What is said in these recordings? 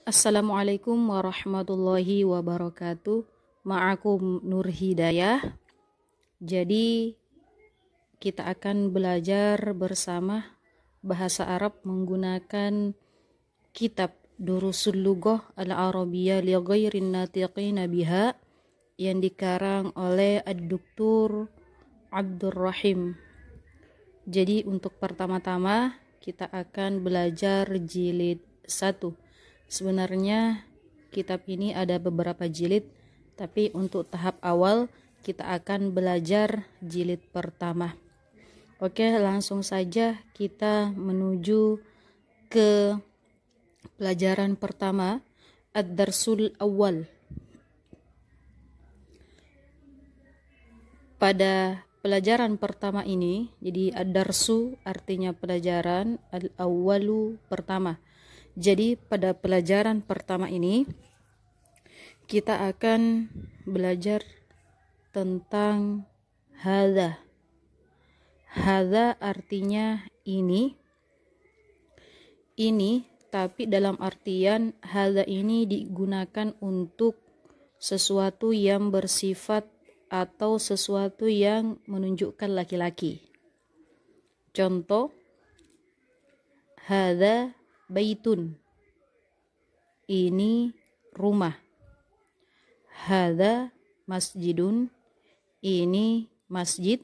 Assalamualaikum warahmatullahi wabarakatuh. Ma'akum Nur Hidayah. Jadi kita akan belajar bersama bahasa Arab menggunakan kitab Durusul Lughah Al-Arabiyyah li ghairin natiqina biha yang dikarang oleh Ad-Doktor Abdur Rahim. Jadi untuk pertama-tama kita akan belajar jilid 1. Sebenarnya kitab ini ada beberapa jilid, tapi untuk tahap awal kita akan belajar jilid pertama. Oke, langsung saja kita menuju ke pelajaran pertama, Ad-Darsul Awal. Pada pelajaran pertama ini, jadi Ad-Darsu artinya pelajaran, Al-Awwalu pertama. Jadi pada pelajaran pertama ini kita akan belajar tentang hadza. Hadza artinya ini, tapi dalam artian hadza ini digunakan untuk sesuatu yang bersifat atau sesuatu yang menunjukkan laki-laki. Contoh, hadza baitun, ini rumah. Hadza masjidun, ini masjid.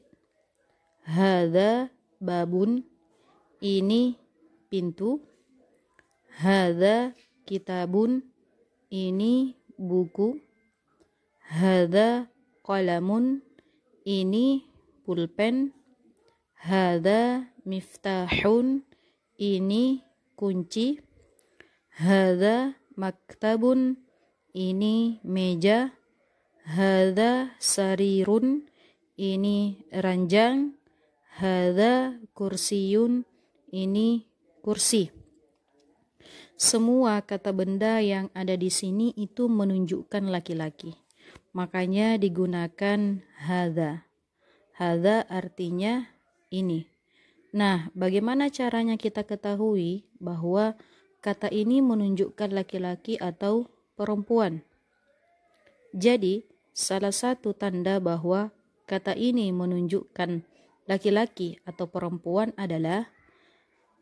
Hadza babun, ini pintu. Hadza kitabun, ini buku. Hadza qalamun, ini pulpen. Hadza miftahun, ini kunci. Hadza maktabun, ini meja. Hadza sarirun, ini ranjang. Hadza kursiyun, ini kursi. Semua kata benda yang ada di sini itu menunjukkan laki-laki. Makanya digunakan hadza. Hadza artinya ini. Nah, bagaimana caranya kita ketahui bahwa kata ini menunjukkan laki-laki atau perempuan? Jadi, salah satu tanda bahwa kata ini menunjukkan laki-laki atau perempuan adalah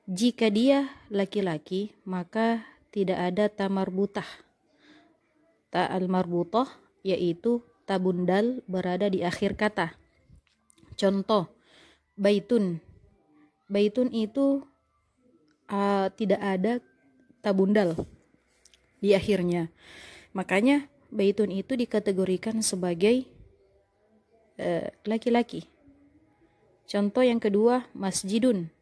jika dia laki-laki, maka tidak ada ta marbutah. Ta al-marbutah yaitu ta bundal berada di akhir kata. Contoh, baitun. Baitun itu tidak ada ta bundal di akhirnya. Makanya baitun itu dikategorikan sebagai laki-laki. Contoh yang kedua, masjidun.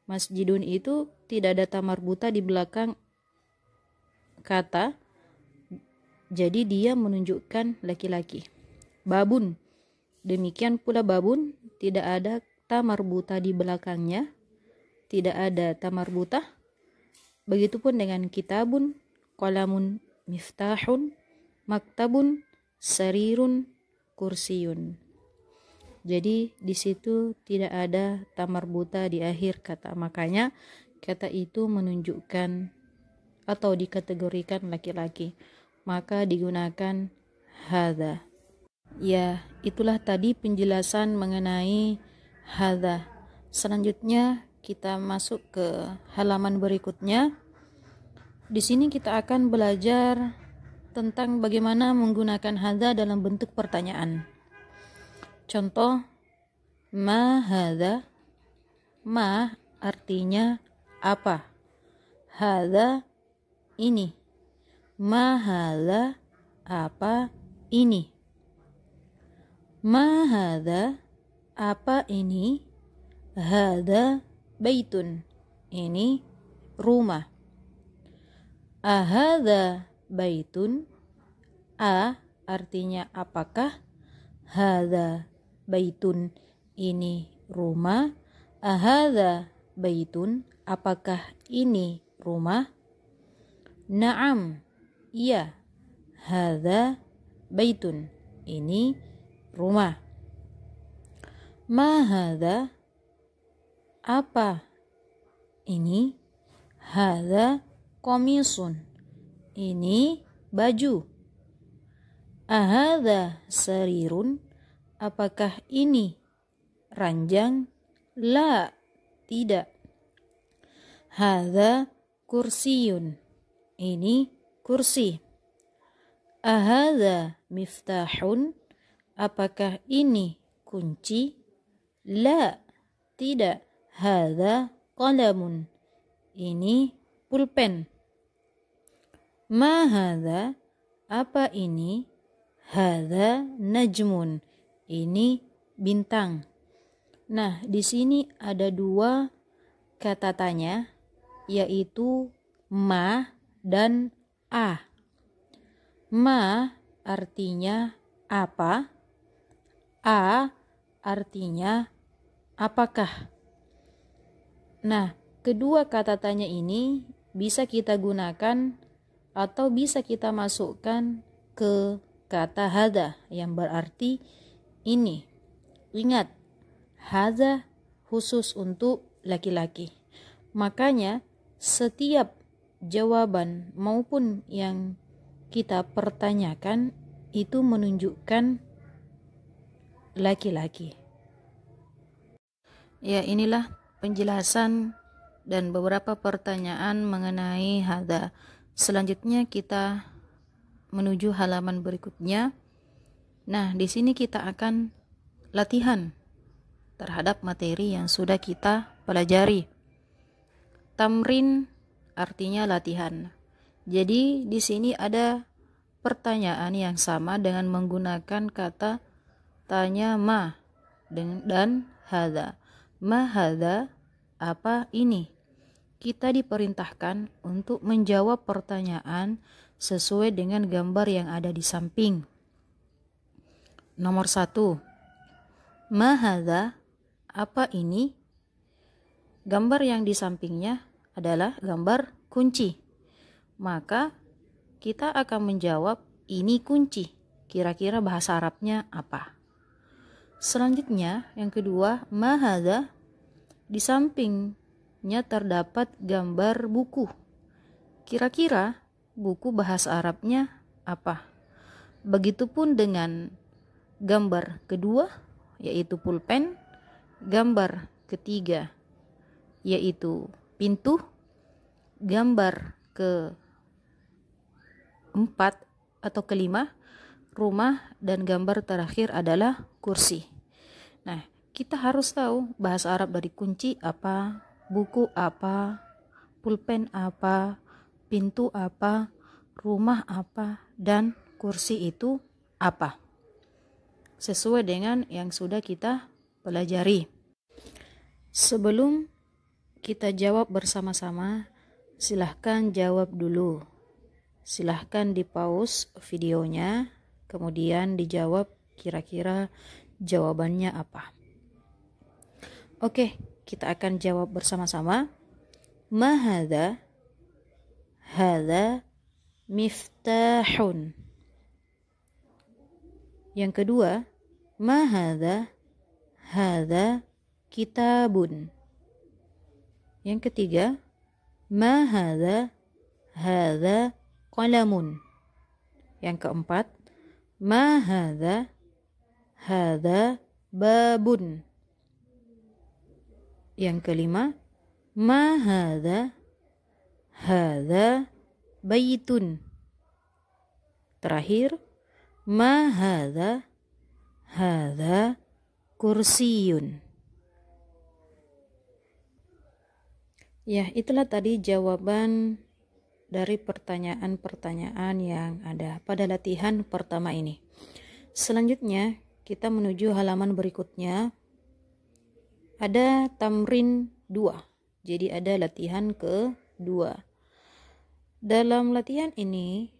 Masjidun itu tidak ada ta marbuta di belakang kata, jadi dia menunjukkan laki-laki. Babun. Demikian pula babun, tidak ada ta marbuta di belakangnya, tidak ada ta marbutah. Begitupun dengan kitabun, qalamun, miftahun, maktabun, sarirun, kursiyun. Jadi di situ tidak ada ta marbuta di akhir kata. Makanya kata itu menunjukkan atau dikategorikan laki-laki. Maka digunakan hadza. Ya, itulah tadi penjelasan mengenai hadza. Selanjutnya kita masuk ke halaman berikutnya. Di sini kita akan belajar tentang bagaimana menggunakan hadza dalam bentuk pertanyaan. Contoh, ma hadza. Ma artinya apa? Hadza ini. Ma hadza apa ini? Ma hadza apa ini? Hadza baitun, ini rumah. Ahadza baitun. A artinya apakah? Hadza baitun, ini rumah. Ahadza baitun, apakah ini rumah? Naam, iya. Hadza baitun, ini rumah. Ma hadza, apa ini? Hadza qamisun, ini baju. Ahadha sarirun, apakah ini ranjang? La, tidak. Hadha kursiyun, ini kursi. Ahadha miftahun, apakah ini kunci? La, tidak. Hadha qalamun, ini pulpen. Ma hadha, apa ini? Hadha najmun, ini bintang. Nah, di sini ada dua kata tanya, yaitu ma dan a. Ma artinya apa? A artinya apakah? Nah, kedua kata tanya ini bisa kita gunakan atau bisa kita masukkan ke kata hadha yang berarti ini. Ingat, hadha khusus untuk laki-laki. Makanya setiap jawaban maupun yang kita pertanyakan itu menunjukkan laki-laki. Ya, inilah penjelasan dan beberapa pertanyaan mengenai hadha. Selanjutnya kita menuju halaman berikutnya. Nah, di sini kita akan latihan terhadap materi yang sudah kita pelajari. Tamrin artinya latihan. Jadi di sini ada pertanyaan yang sama dengan menggunakan kata tanya ma dan hadha. Ma hadha, apa ini? Kita diperintahkan untuk menjawab pertanyaan sesuai dengan gambar yang ada di samping. Nomor 1. Ma hadha, apa ini? Gambar yang di sampingnya adalah gambar kunci. Maka kita akan menjawab ini kunci. Kira-kira bahasa Arabnya apa? Selanjutnya, yang kedua, ma hadha, di sampingnya terdapat gambar buku. Kira-kira buku bahasa Arabnya apa? Begitupun dengan gambar kedua, yaitu pulpen. Gambar ketiga, yaitu pintu. Gambar keempat atau kelima, rumah. Dan gambar terakhir adalah kursi. Nah, kita harus tahu bahasa Arab dari kunci apa, buku apa, pulpen apa, pintu apa, rumah apa, dan kursi itu apa. Sesuai dengan yang sudah kita pelajari. Sebelum kita jawab bersama-sama, silahkan jawab dulu. Silahkan di-pause videonya, kemudian dijawab kira-kira jawabannya apa. Oke, kita akan jawab bersama-sama. Ma hadha? Hadha miftahun. Yang kedua, ma hadha? Hadha kitabun. Yang ketiga, ma hadha? Hadha qalamun. Yang keempat, ma hadha? Hadha babun. Yang kelima, ma hadha? Hadha baitun. Terakhir, ma hadha? Hadha kursiyun. Ya, itulah tadi jawaban dari pertanyaan-pertanyaan yang ada pada latihan pertama ini. Selanjutnya, kita menuju halaman berikutnya. Ada tamrin 2. Jadi ada latihan kedua. Dalam latihan ini,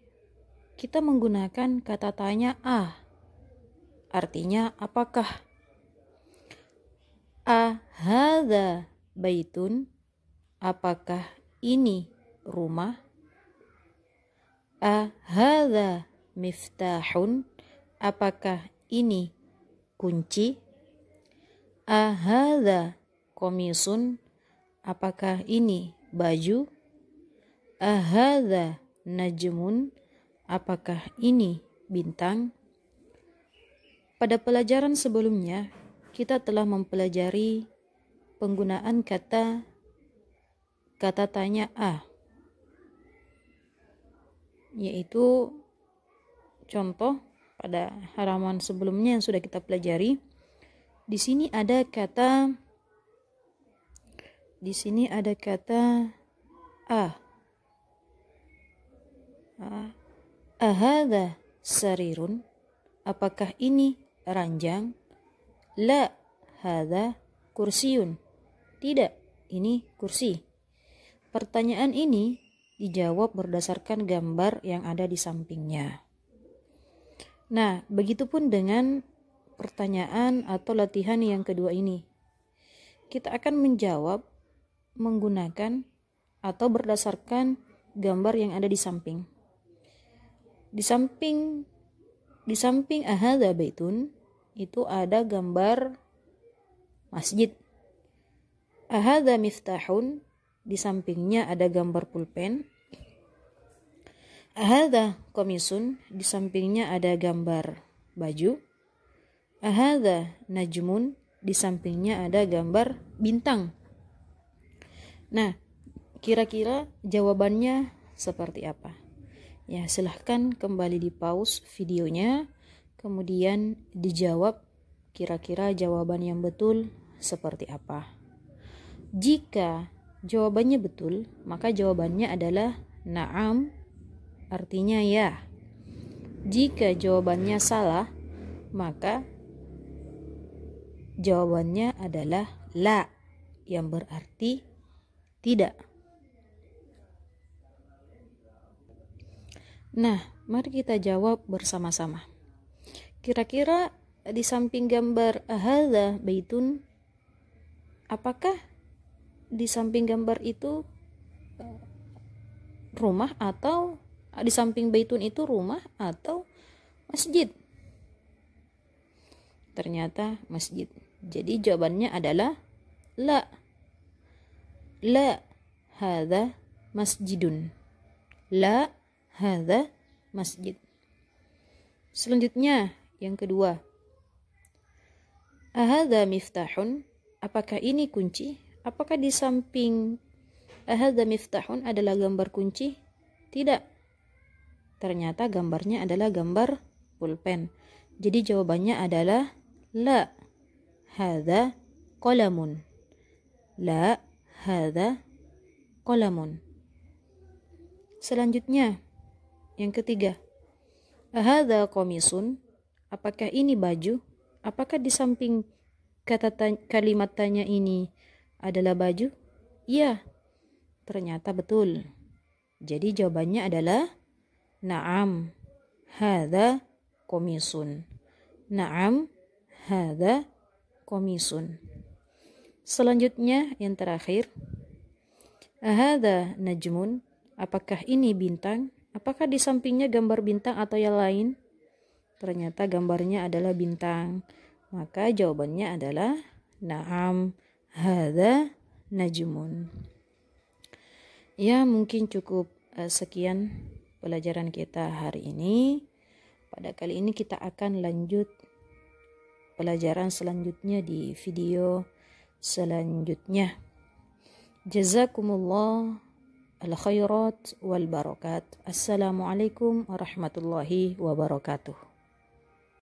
kita menggunakan kata tanya a. Artinya apakah? Hadza baitun, apakah ini rumah? Hadza miftahun, apakah ini kunci? Hadza komisun, apakah ini baju? Hadza najmun? Apakah ini bintang? Pada pelajaran sebelumnya, kita telah mempelajari penggunaan kata tanya yaitu contoh pada halaman sebelumnya yang sudah kita pelajari. Di sini ada kata ahadha sarirun? Apakah ini ranjang? La hadha kursiyun. Tidak, ini kursi. Pertanyaan ini dijawab berdasarkan gambar yang ada di sampingnya. Nah, begitupun dengan pertanyaan atau latihan yang kedua ini. Kita akan menjawab menggunakan atau berdasarkan gambar yang ada di samping. Di samping ahadha baitun itu ada gambar masjid. Ahadha miftahun, di sampingnya ada gambar pulpen. Ahadha komisun, di sampingnya ada gambar baju. Ahadha najmun, di sampingnya ada gambar bintang. Nah, kira-kira jawabannya seperti apa? Ya, silahkan kembali di pause videonya, kemudian dijawab kira-kira jawaban yang betul seperti apa. Jika jawabannya betul, maka jawabannya adalah na'am, artinya ya. Jika jawabannya salah, maka jawabannya adalah la, yang berarti tidak. Nah, mari kita jawab bersama-sama. Kira-kira di samping gambar ahadha baitun, apakah di samping gambar itu rumah, atau di samping baitun itu rumah atau masjid? Ternyata masjid. Jadi jawabannya adalah la. La hadha masjidun. La hadha masjid. Selanjutnya yang kedua. Ahadha miftahun? Apakah ini kunci? Apakah di samping ahadha miftahun adalah gambar kunci? Tidak. Ternyata gambarnya adalah gambar pulpen. Jadi jawabannya adalah la hadha qalamun. La hadha qalamun. Selanjutnya yang ketiga. Ahadha qamisun? Apakah ini baju? Apakah di samping kalimat tanya ini adalah baju? Iya. Ternyata betul. Jadi jawabannya adalah na'am hadha qamisun. Na'am hadha qamisun. Selanjutnya yang terakhir. Ahadha najmun? Apakah ini bintang? Apakah di sampingnya gambar bintang atau yang lain? Ternyata gambarnya adalah bintang. Maka jawabannya adalah na'am hadha najmun. Ya, mungkin cukup sekian pelajaran kita hari ini. Pada kali ini kita akan lanjut pelajaran selanjutnya di video selanjutnya. Jazakumullah al-khairat wal barakat. Assalamualaikum warahmatullahi wabarakatuh.